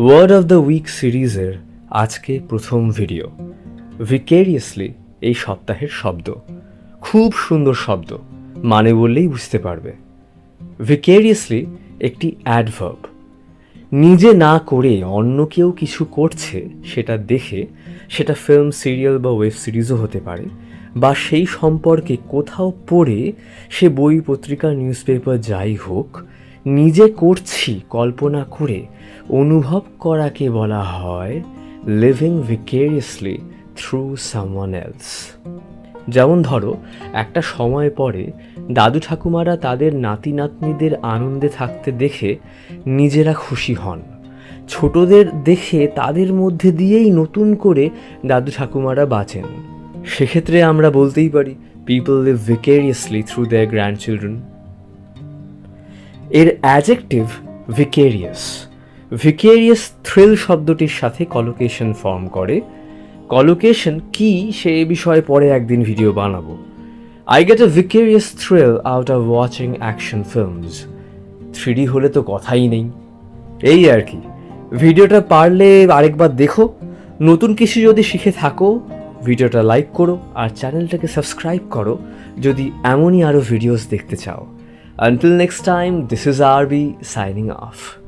Word of the week সিরিজের আজকে প্রথম ভিডিও। ভিকেরিয়াসলি এই সপ্তাহের শব্দ, খুব সুন্দর শব্দ, মানে বললেই বুঝতে পারবে। ভিকেরিয়াসলি একটি অ্যাডভার্ব। নিজে না করে অন্য কেউ কিছু করছে সেটা দেখে, সেটা ফিল্ম, সিরিয়াল বা ওয়েব সিরিজও হতে পারে, বা সেই সম্পর্কে কোথাও পড়ে, সে বই, পত্রিকা, নিউজ পেপার যাই হোক, নিজে করছি কল্পনা করে অনুভব করাকে বলা হয় লিভিং ভিকেরিয়াসলি থ্রু সামওয়ান এলস। যেমন ধরো, একটা সময় পরে দাদু ঠাকুমারা তাদের নাতি নাতনিদের আনন্দে থাকতে দেখে নিজেরা খুশি হন, ছোটদের দেখে তাদের মধ্যে দিয়েই নতুন করে দাদু ঠাকুমারা বাঁচেন। সেক্ষেত্রে আমরা বলতেই পারি পিপল লিভ ভিকেরিয়াসলি থ্রু দেয়ার গ্র্যান্ডচিলড্রেন। এর অ্যাডজেক্টিভ ভিকেরিয়াস। ভিকেরিয়াস থ্রিল শব্দটির সাথে কলোকেশন ফর্ম করে। কলোকেশন কি সে বিষয়ে পরে একদিন ভিডিও বানাবো। I get a vicarious thrill out of watching action films. 3D হলে তো কথাই নেই। এই আর কি। ভিডিওটা পারলে আরেকবার দেখো। নতুন কিছু যদি শিখে থাকো, ভিডিওটা লাইক করো আর চ্যানেলটাকে সাবস্ক্রাইব করো যদি এমনই আরও ভিডিওস দেখতে চাও। Until next time, this is RB signing off.